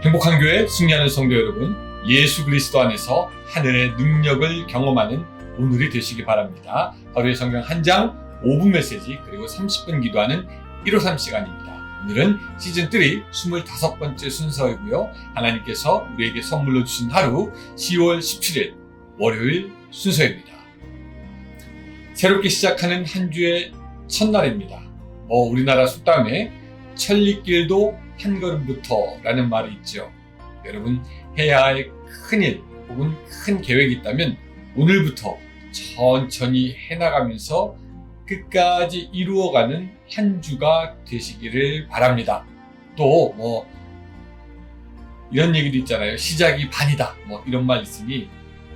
행복한 교회 승리하는 성도 여러분, 예수 그리스도 안에서 하늘의 능력을 경험하는 오늘이 되시기 바랍니다. 하루의 성경 한 장 5분 메시지 그리고 30분 기도하는 153 시간입니다. 오늘은 시즌3 25번째 순서이고요. 하나님께서 우리에게 선물로 주신 하루 10월 17일 월요일 순서입니다. 새롭게 시작하는 한 주의 첫날입니다. 우리나라 속담에 천리길도 한 걸음부터 라는 말이 있죠. 여러분, 해야 할 큰일 혹은 큰 계획이 있다면 오늘부터 천천히 해나가면서 끝까지 이루어가는 한 주가 되시기를 바랍니다. 또 이런 얘기도 있잖아요. 시작이 반이다 이런 말 있으니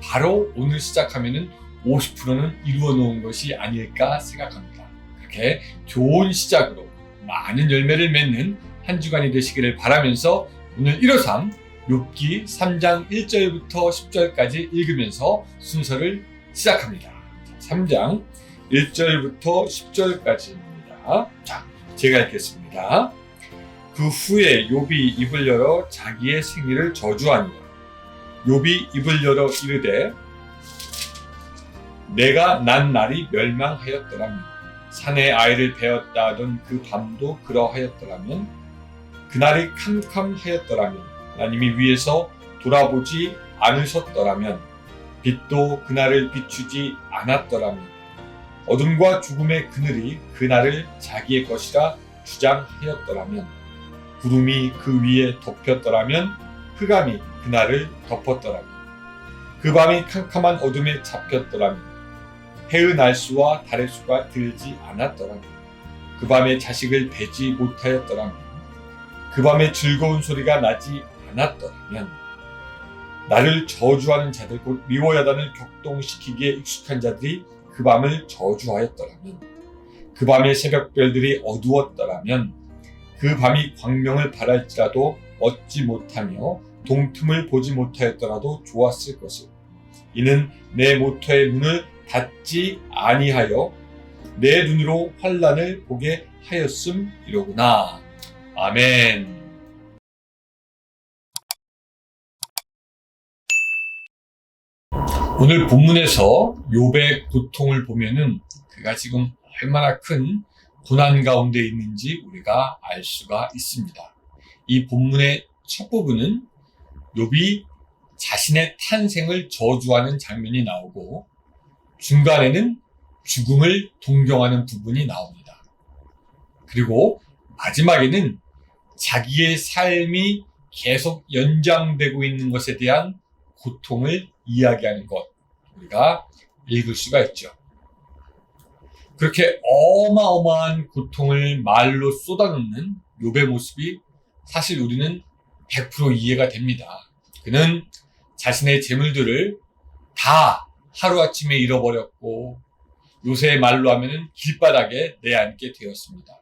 바로 오늘 시작하면은 50%는 이루어 놓은 것이 아닐까 생각합니다. 그렇게 좋은 시작으로 많은 열매를 맺는 한 주간이 되시기를 바라면서 오늘 153 욥기 3장 1절부터 10절까지 읽으면서 순서를 시작합니다. 3장 1절부터 10절까지입니다. 자, 제가 읽겠습니다. 그 후에 욥이 입을 열어 자기의 생일을 저주하니라. 욥이 입을 열어 이르되 내가 난 날이 멸망하였더라면 산에 아이를 베었다 하던 그 밤도 그러하였더라면 그날이 캄캄하였더라면 하나님이 위에서 돌아보지 않으셨더라면 빛도 그날을 비추지 않았더라면 어둠과 죽음의 그늘이 그날을 자기의 것이라 주장하였더라면 구름이 그 위에 덮였더라면 흑암이 그날을 덮었더라면 그 밤이 캄캄한 어둠에 잡혔더라면 해의 날수와 달의 수가 들지 않았더라면 그 밤에 자식을 베지 못하였더라면 그 밤에 즐거운 소리가 나지 않았더라면 나를 저주하는 자들 곧 미워야단을 격동시키기에 익숙한 자들이 그 밤을 저주하였더라면 그 밤에 새벽별들이 어두웠더라면 그 밤이 광명을 발할지라도 얻지 못하며 동틈을 보지 못하였더라도 좋았을 것을 이는 내 모터의 문을 닫지 아니하여 내 눈으로 환난을 보게 하였음이로구나. 아멘. 오늘 본문에서 욥의 고통을 보면은 그가 지금 얼마나 큰 고난 가운데 있는지 우리가 알 수가 있습니다. 이 본문의 첫 부분은 욥이 자신의 탄생을 저주하는 장면이 나오고 중간에는 죽음을 동경하는 부분이 나옵니다. 그리고 마지막에는 자기의 삶이 계속 연장되고 있는 것에 대한 고통을 이야기하는 것, 우리가 읽을 수가 있죠. 그렇게 어마어마한 고통을 말로 쏟아놓는 욥의 모습이 사실 우리는 100% 이해가 됩니다. 그는 자신의 재물들을 다 하루아침에 잃어버렸고 요새의 말로 하면은 길바닥에 내앉게 되었습니다.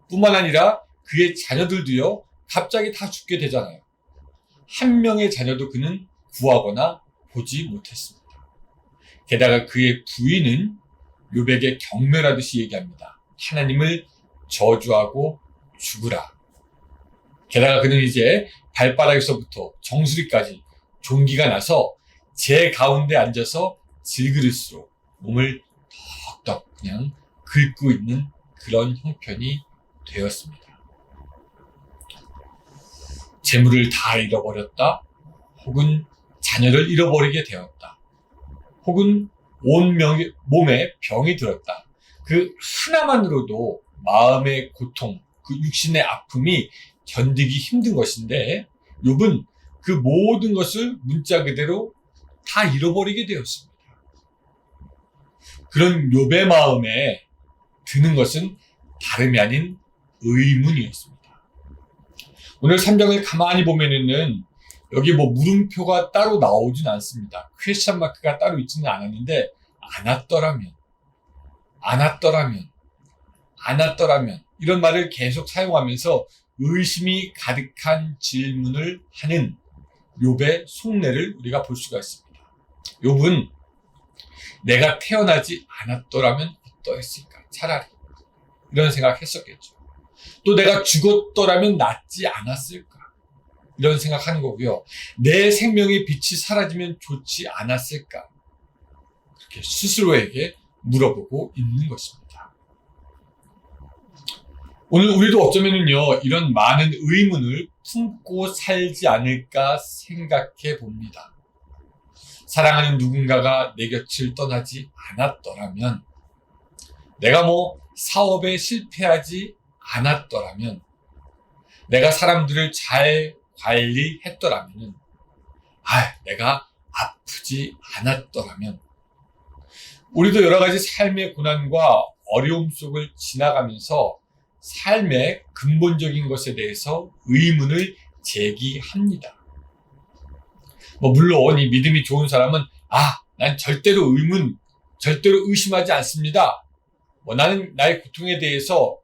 뿐만 아니라 그의 자녀들도요, 갑자기 다 죽게 되잖아요. 한 명의 자녀도 그는 구하거나 보지 못했습니다. 게다가 그의 부인은 욥에게 경멸하듯이 얘기합니다. 하나님을 저주하고 죽으라. 게다가 그는 이제 발바닥에서부터 정수리까지 종기가 나서 제 가운데 앉아서 질그릇으로 몸을 덕덕 그냥 긁고 있는 그런 형편이 되었습니다. 재물을 다 잃어버렸다, 혹은 자녀를 잃어버리게 되었다, 혹은 온 몸에 병이 들었다. 그 하나만으로도 마음의 고통, 그 육신의 아픔이 견디기 힘든 것인데 욥은 그 모든 것을 문자 그대로 다 잃어버리게 되었습니다. 그런 욥의 마음에 드는 것은 다름이 아닌 의문이었습니다. 오늘 3장을 가만히 보면은 여기 물음표가 따로 나오진 않습니다. 퀘스천 마크가 따로 있지는 않았는데 안았더라면 이런 말을 계속 사용하면서 의심이 가득한 질문을 하는 욥의 속내를 우리가 볼 수가 있습니다. 욥은 내가 태어나지 않았더라면 어떠했을까? 차라리 이런 생각했었겠죠. 또 내가 죽었더라면 낫지 않았을까? 이런 생각하는 거고요. 내 생명의 빛이 사라지면 좋지 않았을까? 그렇게 스스로에게 물어보고 있는 것입니다. 오늘 우리도 어쩌면요, 이런 많은 의문을 품고 살지 않을까 생각해 봅니다. 사랑하는 누군가가 내 곁을 떠나지 않았더라면, 내가 사업에 실패하지 않았더라면, 내가 사람들을 잘 관리했더라면, 내가 아프지 않았더라면, 우리도 여러 가지 삶의 고난과 어려움 속을 지나가면서 삶의 근본적인 것에 대해서 의문을 제기합니다. 물론 이 믿음이 좋은 사람은 난 절대로 의심하지 않습니다. 나는 나의 고통에 대해서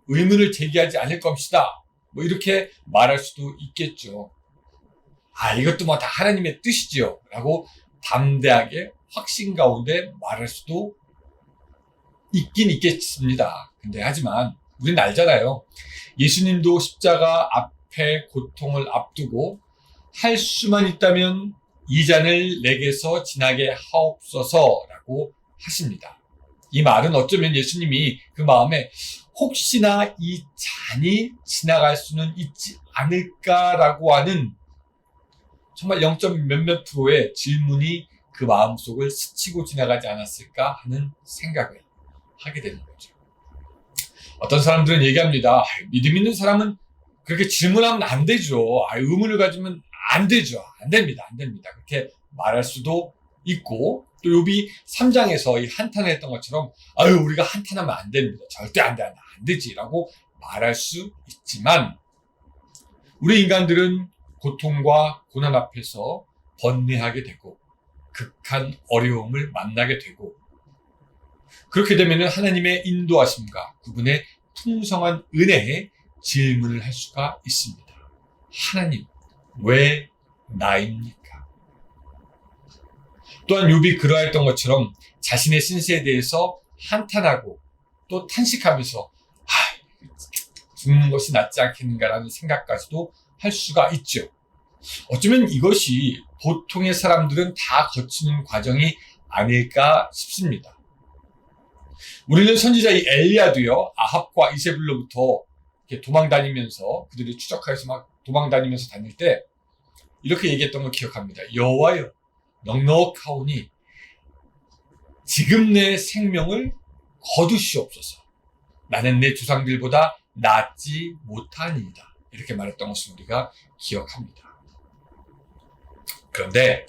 의문을 제기하지 않을 것이다. 이렇게 말할 수도 있겠죠. 이것도 다 하나님의 뜻이지요. 라고 담대하게 확신 가운데 말할 수도 있긴 있겠습니다. 근데 하지만 우리는 알잖아요. 예수님도 십자가 앞에 고통을 앞두고 할 수만 있다면 이 잔을 내게서 지나게 하옵소서라고 하십니다. 이 말은 어쩌면 예수님이 그 마음에 혹시나 이 잔이 지나갈 수는 있지 않을까라고 하는 정말 0. 몇몇 프로의 질문이 그 마음속을 스치고 지나가지 않았을까 하는 생각을 하게 되는 거죠. 어떤 사람들은 얘기합니다. 믿음 있는 사람은 그렇게 질문하면 안 되죠. 의문을 가지면 안 되죠. 안 됩니다. 그렇게 말할 수도 있고, 또 욥이 3장에서 이 한탄을 했던 것처럼 우리가 한탄하면 안 됩니다. 절대 안 되지 라고 말할 수 있지만, 우리 인간들은 고통과 고난 앞에서 번뇌하게 되고 극한 어려움을 만나게 되고, 그렇게 되면 하나님의 인도하심과 그분의 풍성한 은혜에 질문을 할 수가 있습니다. 하나님, 왜 나입니까? 또한 욥이 그러했던 것처럼 자신의 신세에 대해서 한탄하고 또 탄식하면서 죽는 것이 낫지 않겠는가라는 생각까지도 할 수가 있죠. 어쩌면 이것이 보통의 사람들은 다 거치는 과정이 아닐까 싶습니다. 우리는 선지자 이 엘리야도요, 아합과 이세벨로부터 이렇게 도망다니면서, 그들이 추적하여서 막 도망다니면서 다닐 때 이렇게 얘기했던 걸 기억합니다. 여호와여, 넉넉하오니 지금 내 생명을 거두시옵소서. 나는 내 조상들보다 낫지 못하니이다. 이렇게 말했던 것을 우리가 기억합니다. 그런데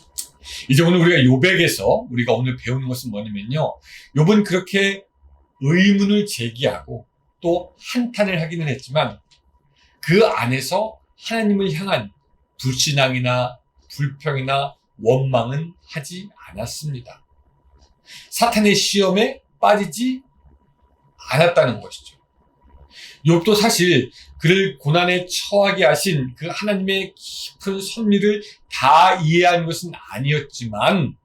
이제 오늘 우리가 욥에게서 우리가 오늘 배우는 것은 뭐냐면요, 욥은 그렇게 의문을 제기하고 또 한탄을 하기는 했지만 그 안에서 하나님을 향한 불신앙이나 불평이나 원망은 하지 않았습니다. 사탄의 시험에 빠지지 않았다는 것이죠. 욥도 사실 그를 고난에 처하게 하신 그 하나님의 깊은 섭리를 다 이해한 것은 아니었지만,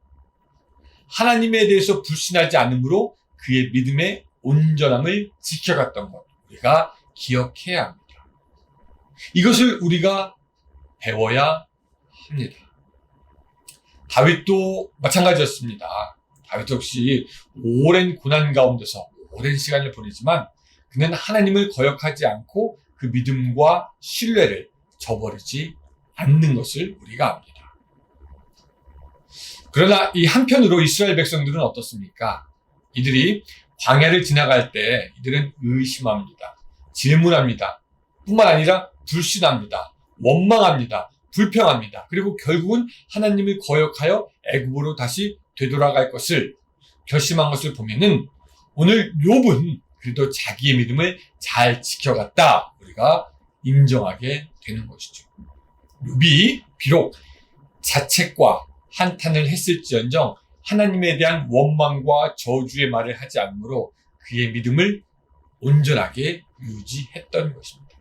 하나님에 대해서 불신하지 않으므로 그의 믿음의 온전함을 지켜갔던 것, 우리가 기억해야 합니다. 이것을 우리가 배워야 합니다. 다윗도 마찬가지였습니다. 다윗 역시 오랜 고난 가운데서 오랜 시간을 보내지만 그는 하나님을 거역하지 않고 그 믿음과 신뢰를 저버리지 않는 것을 우리가 압니다. 그러나 이 한편으로 이스라엘 백성들은 어떻습니까? 이들이 광야를 지나갈 때 이들은 의심합니다. 질문합니다. 뿐만 아니라 불신합니다. 원망합니다. 불평합니다. 그리고 결국은 하나님을 거역하여 애굽으로 다시 되돌아갈 것을 결심한 것을 보면은 오늘 욥은 그래도 자기의 믿음을 잘 지켜갔다, 우리가 인정하게 되는 것이죠. 욥이 비록 자책과 한탄을 했을지언정 하나님에 대한 원망과 저주의 말을 하지 않으므로 그의 믿음을 온전하게 유지했던 것입니다.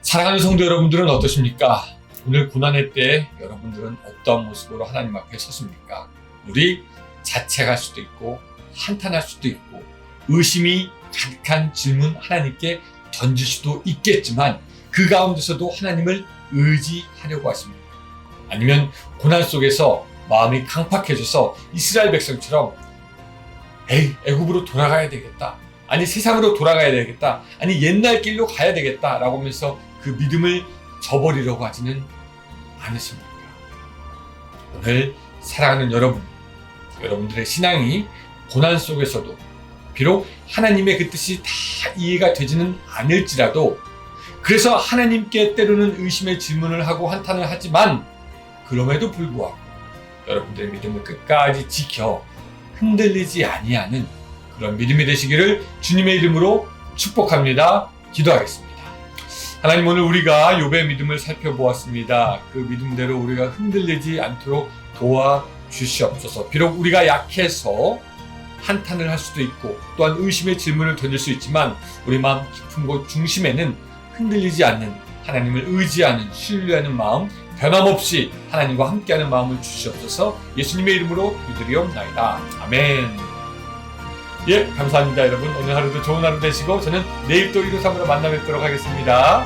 사랑하는 성도 여러분들은 어떠십니까? 오늘 고난의 때 여러분들은 어떤 모습으로 하나님 앞에 섰습니까? 우리 자책할 수도 있고 한탄할 수도 있고 의심이 가득한 질문 하나님께 던질 수도 있겠지만 그 가운데서도 하나님을 의지하려고 하십니다. 아니면 고난 속에서 마음이 강팍해져서 이스라엘 백성처럼 애굽으로 돌아가야 되겠다. 아니 세상으로 돌아가야 되겠다. 아니 옛날 길로 가야 되겠다. 라고 하면서 그 믿음을 저버리려고 하지는 않으십니까? 오늘 사랑하는 여러분들의 신앙이 고난 속에서도 비록 하나님의 그 뜻이 다 이해가 되지는 않을지라도 그래서 하나님께 때로는 의심의 질문을 하고 한탄을 하지만 그럼에도 불구하고 여러분들의 믿음을 끝까지 지켜 흔들리지 아니하는 그런 믿음이 되시기를 주님의 이름으로 축복합니다. 기도하겠습니다. 하나님, 오늘 우리가 욥의 믿음을 살펴보았습니다. 그 믿음대로 우리가 흔들리지 않도록 도와주시옵소서. 비록 우리가 약해서 한탄을 할 수도 있고 또한 의심의 질문을 던질 수 있지만 우리 마음 깊은 곳 중심에는 흔들리지 않는 하나님을 의지하는 신뢰하는 마음, 변함없이 하나님과 함께하는 마음을 주시옵소서. 예수님의 이름으로 기도드리옵나이다. 아멘. 예, 감사합니다 여러분. 오늘 하루도 좋은 하루 되시고 저는 내일 또 153으로 만나 뵙도록 하겠습니다.